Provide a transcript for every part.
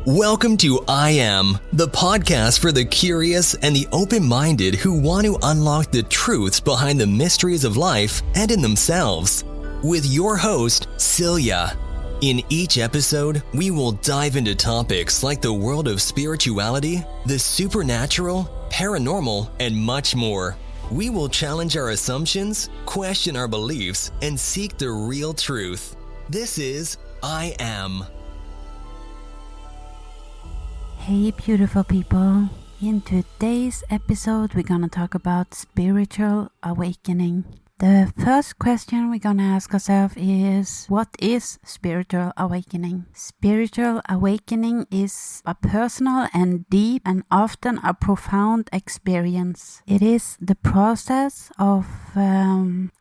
Welcome to I Am, the podcast for the curious and the open-minded who want to unlock the truths behind the mysteries of life and in themselves. With your host, Celia. In each episode, we will dive into topics like the world of spirituality, the supernatural, paranormal, and much more. We will challenge our assumptions, question our beliefs, and seek the real truth. This is I Am. Hey beautiful people, in today's episode we're gonna talk about spiritual awakening. The first question we're gonna ask ourselves is, what is spiritual awakening? Spiritual awakening is a personal and deep and often a profound experience. It is the process of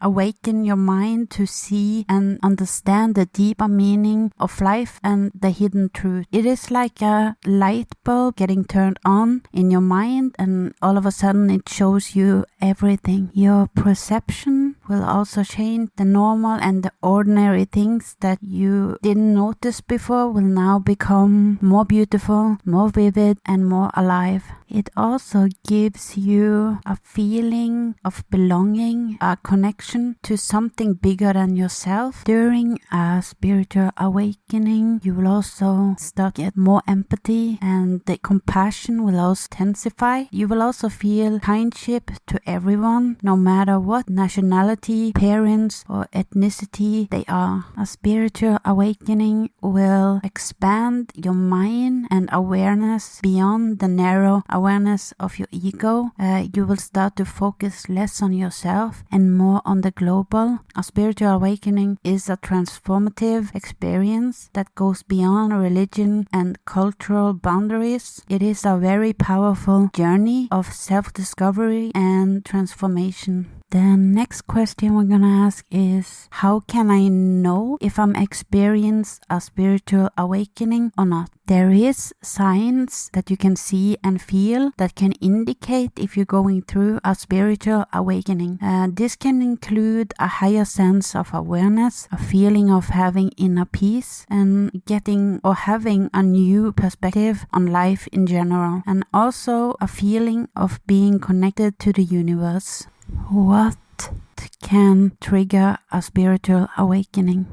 awaken your mind to see and understand the deeper meaning of life and the hidden truth. It is like a light bulb getting turned on in your mind, and all of a sudden it shows you everything. Your perception will also change. The normal and the ordinary things that you didn't notice before will now become more beautiful, more vivid, and more alive. It also gives you a feeling of belonging, a connection to something bigger than yourself. During a spiritual awakening, you will also start to get more empathy, and the compassion will also intensify. You will also feel kinship to everyone, no matter what nationality, parents, or ethnicity they are. A spiritual awakening will expand your mind and awareness beyond the narrow awareness of your ego. You will start to focus less on yourself and more on the global. A spiritual awakening is a transformative experience that goes beyond religion and cultural boundaries. It is a very powerful journey of self-discovery and transformation. The next question we're gonna ask is, how can I know if I'm experiencing a spiritual awakening or not? There is signs that you can see and feel that can indicate if you're going through a spiritual awakening. This can include a higher sense of awareness, a feeling of having inner peace, and getting or having a new perspective on life in general, and also a feeling of being connected to the universe. What can trigger a spiritual awakening?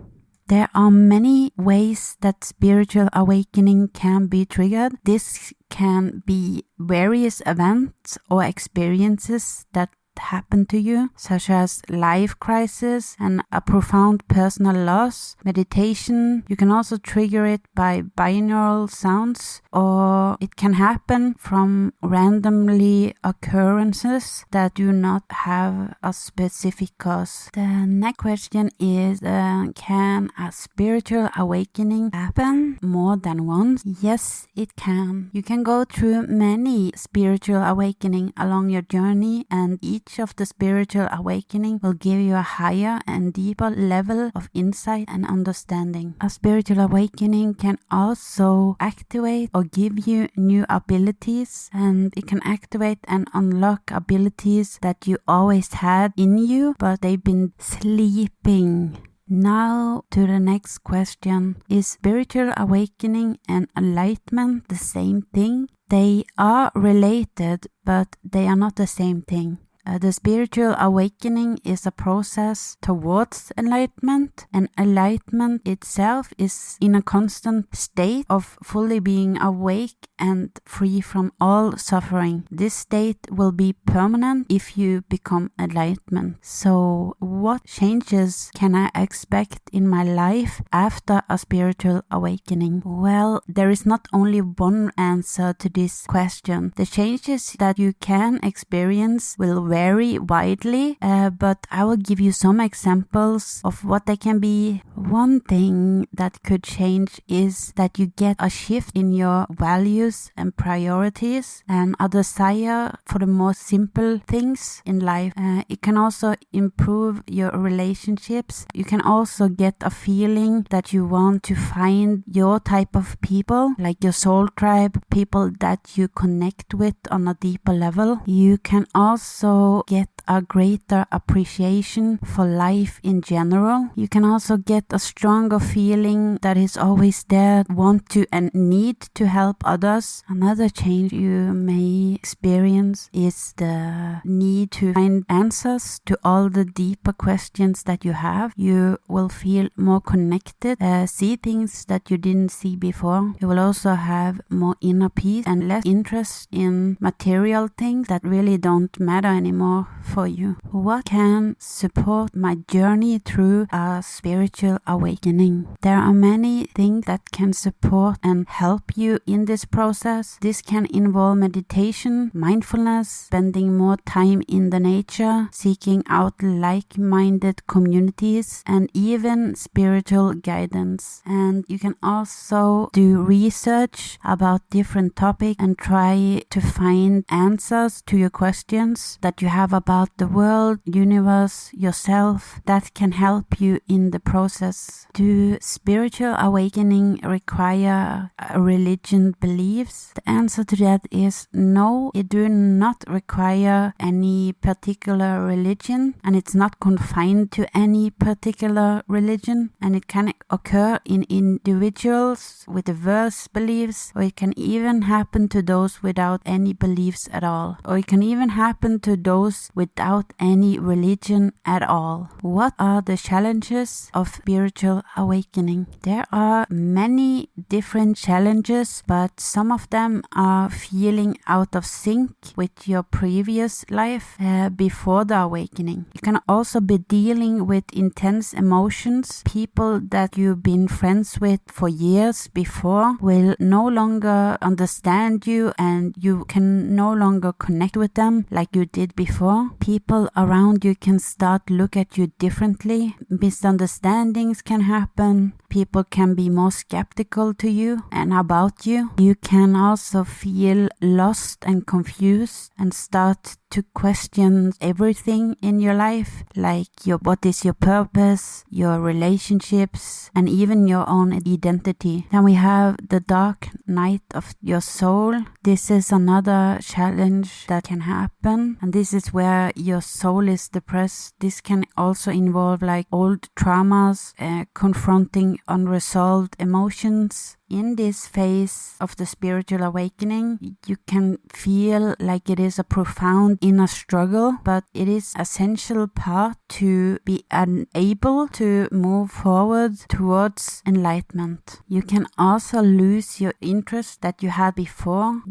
There are many ways that spiritual awakening can be triggered. This can be various events or experiences that happen to you, such as life crisis and a profound personal loss, meditation. You can also trigger it by binaural sounds, or it can happen from randomly occurrences that do not have a specific cause. The next question is, can a spiritual awakening happen more than once? Yes, it can. You can go through many spiritual awakening along your journey, and each of the spiritual awakening will give you a higher and deeper level of insight and understanding. A spiritual awakening can also activate or give you new abilities, and it can activate and unlock abilities that you always had in you, but they've been sleeping. Now to the next question. Is spiritual awakening and enlightenment the same thing? They are related, but they are not the same thing. The spiritual awakening is a process towards enlightenment, and enlightenment itself is in a constant state of fully being awake and free from all suffering. This state will be permanent if you become enlightenment. So what changes can I expect in my life after a spiritual awakening? Well, there is not only one answer to this question. The changes that you can experience will vary widely, but I will give you some examples of what they can be. One thing that could change is that you get a shift in your values and priorities, and a desire for the more simple things in life. It can also improve your relationships. You can also get a feeling that you want to find your type of people, like your soul tribe, people that you connect with on a deeper level. You can also also get a greater appreciation for life in general. You can also get a stronger feeling that is always there, want to and need to help others. Another change you may experience is the need to find answers to all the deeper questions that you have. You will feel more connected, see things that you didn't see before. You will also have more inner peace and less interest in material things that really don't matter anymore for you. What can support my journey through a spiritual awakening? There are many things that can support and help you in this process. This can involve meditation, mindfulness, spending more time in the nature, seeking out like-minded communities, and even spiritual guidance. And you can also do research about different topics and try to find answers to your questions that you have about the world, universe, yourself, that can help you in the process. Do spiritual awakening require religion beliefs? The answer to that is no, it do not require any particular religion, and it's not confined to any particular religion, and it can occur in individuals with diverse beliefs, or it can even happen to those without any beliefs at all, or it can even happen to those without any religion at all. What are the challenges of spiritual awakening? There are many different challenges, but some of them are feeling out of sync with your previous life before the awakening. You can also be dealing with intense emotions. People that you've been friends with for years before will no longer understand you, and you can no longer connect with them like you did before. People around you can start look at you differently. Misunderstandings can happen. People can be more skeptical to you and about you. You can also feel lost and confused and start to question everything in your life, like what is your purpose, your relationships, and even your own identity. Then we have the dark night of your soul. This is another challenge that can happen, and this is where your soul is depressed. This can also involve like old traumas, confronting unresolved emotions. In this phase of the spiritual awakening, you can feel like it is a profound inner struggle, but it is an essential part to be able to move forward towards enlightenment. You can also lose your interest that you had before,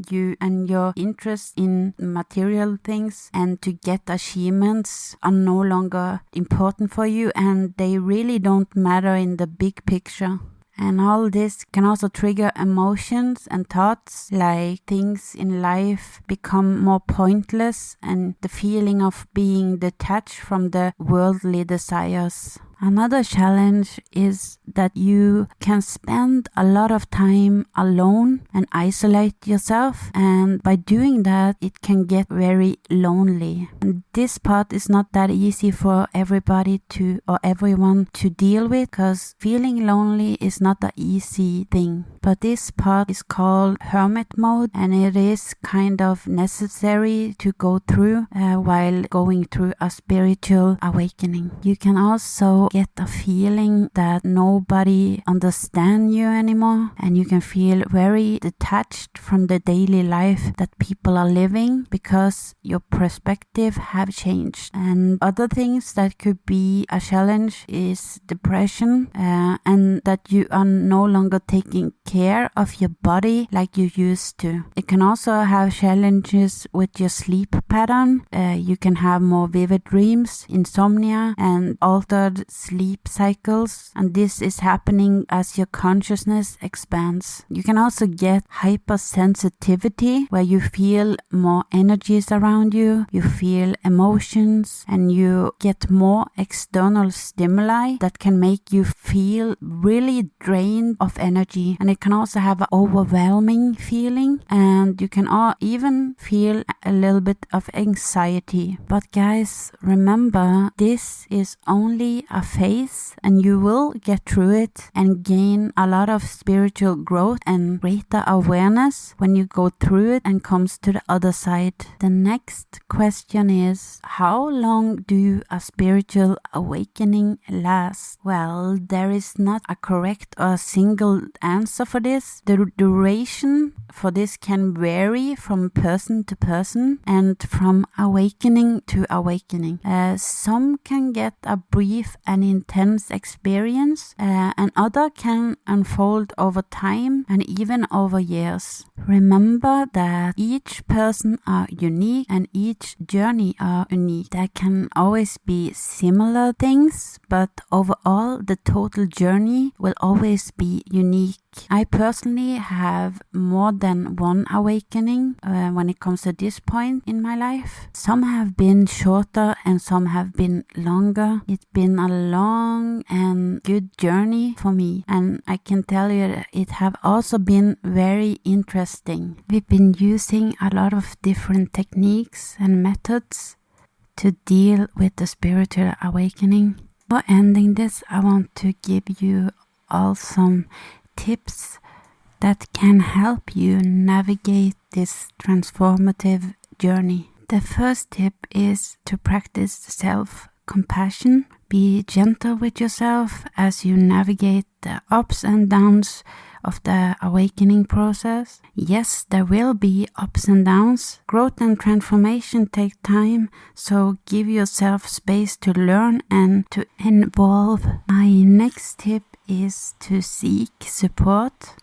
and your interest in material things and to get achievements are no longer important for you, and they really don't matter in the big picture. And all this can also trigger emotions and thoughts like things in life become more pointless, and the feeling of being detached from the worldly desires. Another challenge is that you can spend a lot of time alone and isolate yourself, and by doing that it can get very lonely. And this part is not that easy for everybody or everyone to deal with, because feeling lonely is not an easy thing. But this part is called hermit mode, and it is kind of necessary to go through while going through a spiritual awakening. You can also get a feeling that nobody understands you anymore, and you can feel very detached from the daily life that people are living because your perspective have changed. And other things that could be a challenge is depression, and that you are no longer taking care of your body like you used to. It can also have challenges with your sleep pattern. You can have more vivid dreams, insomnia, and altered sleep cycles, and this is happening as your consciousness expands. You can also get hypersensitivity, where you feel more energies around you, you feel emotions, and you get more external stimuli that can make you feel feel really drained of energy, and it can also have an overwhelming feeling, and you can even feel a little bit of anxiety. But guys, remember, this is only a phase, and you will get through it and gain a lot of spiritual growth and greater awareness when you go through it and comes to the other side. The next question is, how long do a spiritual awakening last? Well, there is not a correct or single answer for this. The duration for this can vary from person to person and from awakening to awakening. Some can get a brief and intense experience, and other can unfold over time and even over years. Remember that each person are unique and each journey are unique. There can always be similar things, but overall the total journey will always be unique. I personally have more than one awakening when it comes to this point in my life. Some have been shorter and some have been longer. It's been a long and good journey for me, and I can tell you that it have also been very interesting. We've been using a lot of different techniques and methods to deal with the spiritual awakening. For ending this, I want to give you all some tips that can help you navigate this transformative journey. The first tip is to practice self-compassion. Be gentle with yourself as you navigate the ups and downs of the awakening process. Yes, there will be ups and downs. Growth and transformation take time, so give yourself space to learn and to evolve. My next tip is to seek support.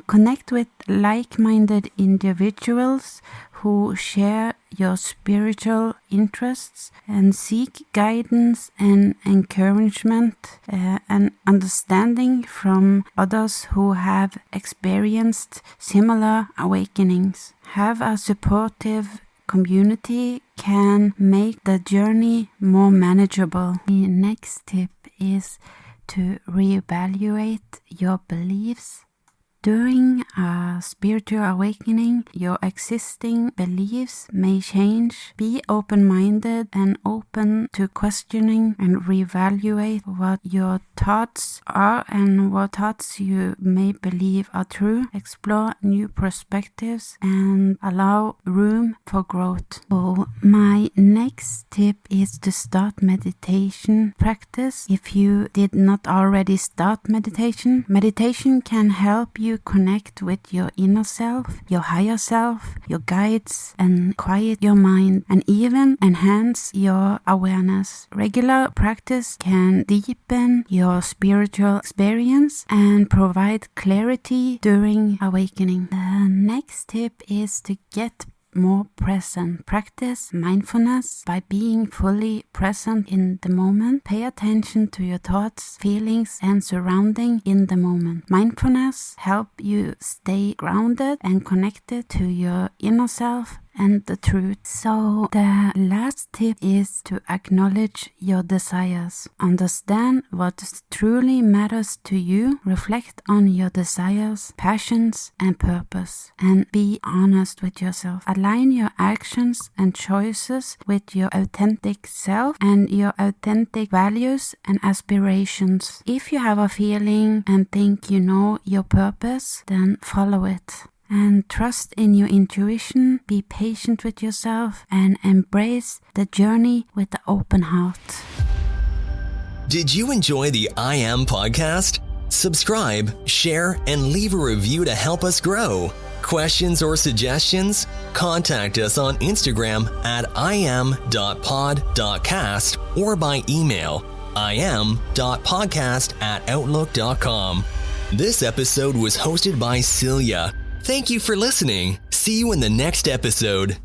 Connect with like-minded individuals who share your spiritual interests, and seek guidance and encouragement and understanding from others who have experienced similar awakenings. Have a supportive community can make the journey more manageable. The next tip is to reevaluate your beliefs. During a spiritual awakening, your existing beliefs may change. Be open-minded and open to questioning and reevaluate what your thoughts are and what thoughts you may believe are true. Explore new perspectives and allow room for growth. So my next tip is to start meditation practice. If you did not already start meditation, meditation can help you connect with your inner self, your higher self, your guides, and quiet your mind, and even enhance your awareness. Regular practice can deepen your spiritual experience and provide clarity during awakening. The next tip is to get more present. Practice mindfulness by being fully present in the moment. Pay attention to your thoughts, feelings, and surrounding in the moment. Mindfulness help you stay grounded and connected to your inner self and the truth. So the last tip is to acknowledge your desires. Understand what truly matters to you. Reflect on your desires, passions, and purpose, and be honest with yourself. Align your actions and choices with your authentic self and your authentic values and aspirations. If you have a feeling and think you know your purpose, then follow it. And trust in your intuition, be patient with yourself, and embrace the journey with an open heart. Did you enjoy the I Am podcast? Subscribe, share, and leave a review to help us grow. Questions or suggestions? Contact us on Instagram at iam.pod.cast or by email iam.podcast@outlook.com. This episode was hosted by Celia. Thank you for listening. See you in the next episode.